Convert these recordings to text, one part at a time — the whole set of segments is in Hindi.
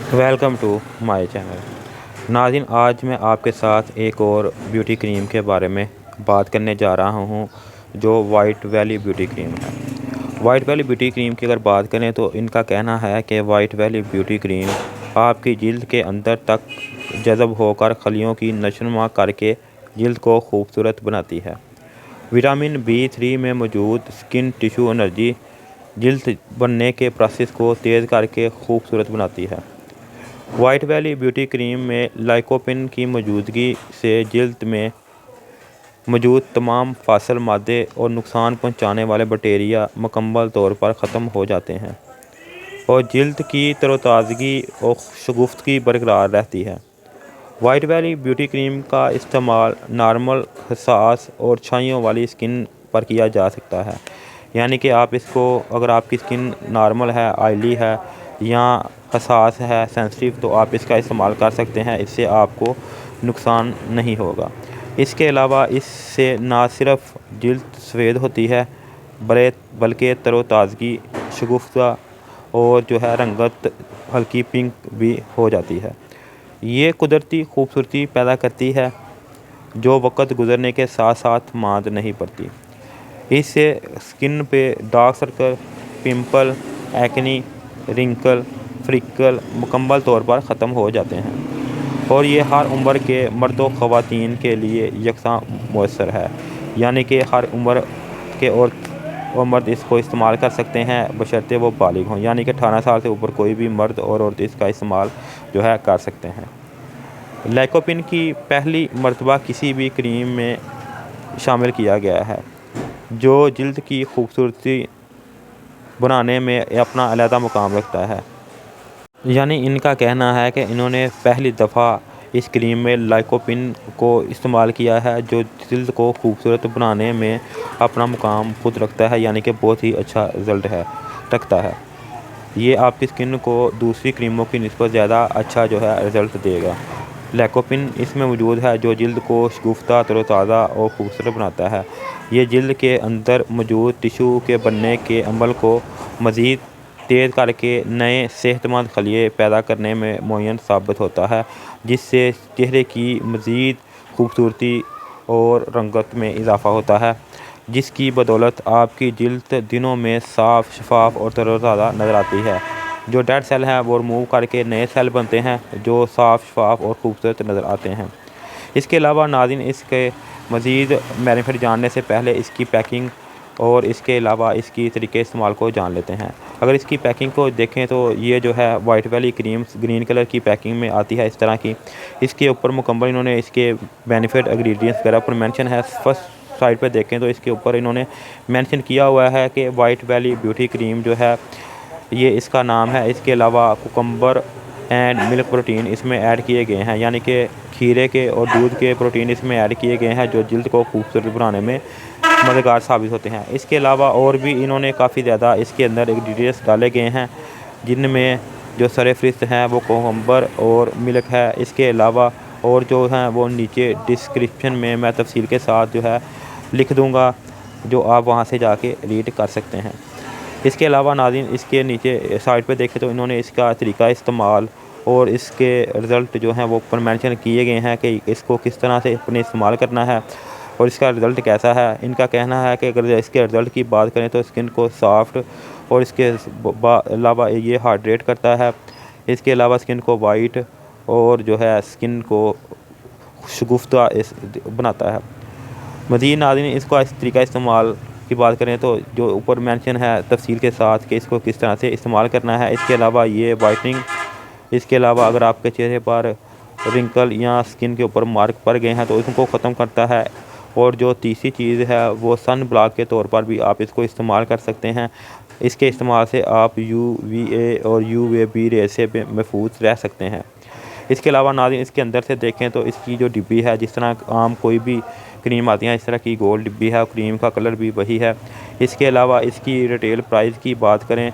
Welcome to my channel. नाज़रीन, आज मैं आपके साथ एक और ब्यूटी क्रीम के बारे में बात करने जा रहा हूं, जो वाइट वैली ब्यूटी क्रीम है। वाइट वैली ब्यूटी क्रीम की अगर बात करें तो इनका कहना है कि वाइट वैली ब्यूटी क्रीम आपकी जिल्द के अंदर तक जज़ब होकर खलियों की नशोनुमा करके जिल्द को खूबसूरत बनाती है। विटामिन B3 में मौजूद स्किन टिश्यू एनर्जी जिल्द बनने के प्रोसेस को तेज़ करके खूबसूरत बनाती है। वाइट वैली ब्यूटी क्रीम में लाइकोपिन की मौजूदगी से जिल्द में मौजूद तमाम फासल मादे और नुकसान पहुंचाने वाले बैक्टीरिया मुकम्मल तौर पर ख़त्म हो जाते हैं और जिल्द की तरोताज़गी और शगुफ्तगी बरकरार रहती है। वाइट वैली ब्यूटी क्रीम का इस्तेमाल नॉर्मल, हसास और छाइयों वाली स्किन पर किया जा सकता है। यानी कि आप इसको, अगर आपकी स्किन नॉर्मल है, ऑयली है या हसास है, सेंसिटिव, तो आप इसका इस्तेमाल कर सकते हैं। इससे आपको नुकसान नहीं होगा। इसके अलावा इससे ना सिर्फ जिल्द सफ़ेद होती है बल्कि तरोताज़गी, शगुफ्ता और जो है रंगत हल्की पिंक भी हो जाती है। ये कुदरती खूबसूरती पैदा करती है जो वक़्त गुज़रने के साथ साथ मांद नहीं पड़ती। इससे स्किन पे dark circle, pimple, acne, wrinkle, freckle मुकम्मल तौर पर ख़त्म हो जाते हैं और ये हर उम्र के मर्द व ख़वातीन के लिए यकसां मौसर है। यानी कि हर उम्र के और मर्द इसको इस्तेमाल कर सकते हैं बशर्ते वो बालिग हों। यानी कि 18 साल से ऊपर कोई भी मर्द और औरत इसका इस्तेमाल जो है कर सकते हैं। लाइकोपिन की पहली मर्तबा किसी भी क्रीम में शामिल किया गया है जो जिल्द की खूबसूरती बनाने में अपना अलहदा मुकाम रखता है। यानी इनका कहना है कि इन्होंने पहली दफ़ा इस क्रीम में लाइकोपिन को इस्तेमाल किया है जो जिल्द को खूबसूरत बनाने में अपना मुकाम खुद रखता है। यानी कि बहुत ही अच्छा रिज़ल्ट रखता है। ये आपकी स्किन को दूसरी क्रीमों की निस्बत ज़्यादा अच्छा जो है रिज़ल्ट देगा। लाइकोपिन इसमें मौजूद है जो जिल्द को शगुफ्ता, तरोताज़ा और खूबसूरत बनाता है। ये जिल्द के अंदर मौजूद टिश्यू के बनने के अमल को मज़ीद तेज़ करके नए सेहतमंद खलिए पैदा करने में मुअय्यन साबित होता है, जिससे चेहरे की मज़ीद खूबसूरती और रंगत में इजाफ़ा होता है, जिसकी बदौलत आपकी जिल्द दिनों में साफ़, शफाफ और तरोताज़ा नज़र आती है। जो डेड सेल हैं वो रिमूव करके नए सेल बनते हैं जो साफ़, शफाफ और खूबसूरत नज़र आते हैं। इसके अलावा नाज़रीन, इसके मज़ीद बेनिफिट जानने से पहले इसकी पैकिंग और इसके अलावा इसकी तरीके इस्तेमाल को जान लेते हैं। अगर इसकी पैकिंग को देखें तो ये जो है white valley cream green colour की पैकिंग में आती है इस तरह की। इसके ऊपर मुकम्मल इन्होंने इसके बेनिफिट इंग्रेडिएंट्स वगैरह पर मेंशन है। फर्स्ट साइड पे देखें तो इसके ऊपर इन्होंने मेंशन किया हुआ है कि वाइट वैली ब्यूटी क्रीम जो है ये इसका नाम है। इसके अलावा कुकम्बर एंड मिल्क प्रोटीन इसमें ऐड किए गए हैं। यानी कि खीरे के और दूध के प्रोटीन इसमें ऐड किए गए हैं जो जिल्द को खूबसूरत बनाने में मददगार साबित होते हैं। इसके अलावा और भी इन्होंने काफ़ी ज़्यादा इसके अंदर इंग्रेडिएंट्स डाले गए हैं, जिनमें जो सरफ़हरिस्त हैं वो कुकम्बर और मिल्क है। इसके अलावा और जो हैं वो नीचे डिस्क्रिप्शन में मैं तफसील के साथ जो है लिख दूँगा, जो आप वहाँ से जाके रीड कर सकते हैं। इसके अलावा नाज़रीन, इसके नीचे साइड पे देखें तो इन्होंने इसका तरीका इस्तेमाल और इसके रिज़ल्ट जो हैं वो ऊपर मेंशन किए गए हैं कि इसको किस तरह से अपने इस्तेमाल करना है और इसका रिज़ल्ट कैसा है। इनका कहना है कि अगर इसके रिज़ल्ट की बात करें तो स्किन को सॉफ्ट और इसके अलावा ये हाइड्रेट करता है। इसके अलावा स्किन को वाइट और जो है स्किन को शगुफ्ता बनाता है। मज़ीद नाज़रीन, इसका इस तरीका इस्तेमाल की बात करें तो जो ऊपर मेंशन है तफसील के साथ कि इसको किस तरह से इस्तेमाल करना है। इसके अलावा ये वाइटनिंग, इसके अलावा अगर आपके चेहरे पर रिंकल या स्किन के ऊपर मार्क पड़ गए हैं तो उनको ख़त्म करता है। और जो तीसरी चीज़ है वो सन ब्लॉक के तौर पर भी आप इसको इस्तेमाल कर सकते हैं। इसके इस्तेमाल से आप UVA और UVB रे से महफूज रह सकते हैं। इसके अलावा नाज़रीन, इसके अंदर से देखें तो इसकी जो डिब्बी है, जिस तरह आम कोई भी क्रीम आती है इस तरह की गोल डिब्बी है, क्रीम का कलर भी वही है। इसके अलावा इसकी रिटेल प्राइस की बात करें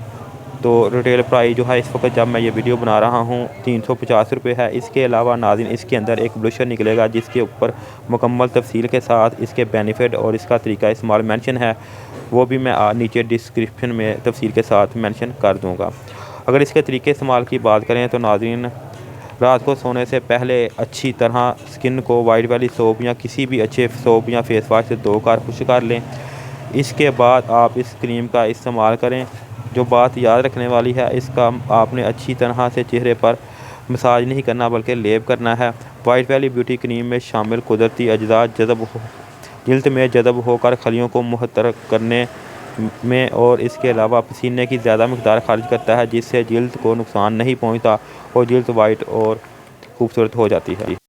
तो रिटेल प्राइस जो है इस वक्त जब मैं ये वीडियो बना रहा हूँ 350 रुपये है। इसके अलावा नाज़रीन, इसके अंदर एक ब्लशर निकलेगा जिसके ऊपर मुकम्मल तफसील के साथ इसके बेनिफिट और इसका तरीका इस्तेमाल मेंशन है, वो भी मैं नीचे डिस्क्रिप्शन में तफसील के साथ मेंशन कर दूँगा। अगर इसके तरीके इस्तेमाल की बात करें तो नाज़रीन, रात को सोने से पहले अच्छी तरह स्किन को वाइट वैली सोप या किसी भी अच्छे सोप या फेस वाश से 2 बार खुश कर लें। इसके बाद आप इस क्रीम का इस्तेमाल करें। जो बात याद रखने वाली है, इसका आपने अच्छी तरह से चेहरे पर मसाज नहीं करना बल्कि लेप करना है। वाइट वैली ब्यूटी क्रीम में शामिल कुदरती अज्जा जिल्द में जज़ब होकर खलियों को मुहत्तर करने में और इसके अलावा पसीने की ज़्यादा मकदार खारिज करता है, जिससे जिल्द को नुकसान नहीं पहुंचता और जिल्द वाइट और खूबसूरत हो जाती है।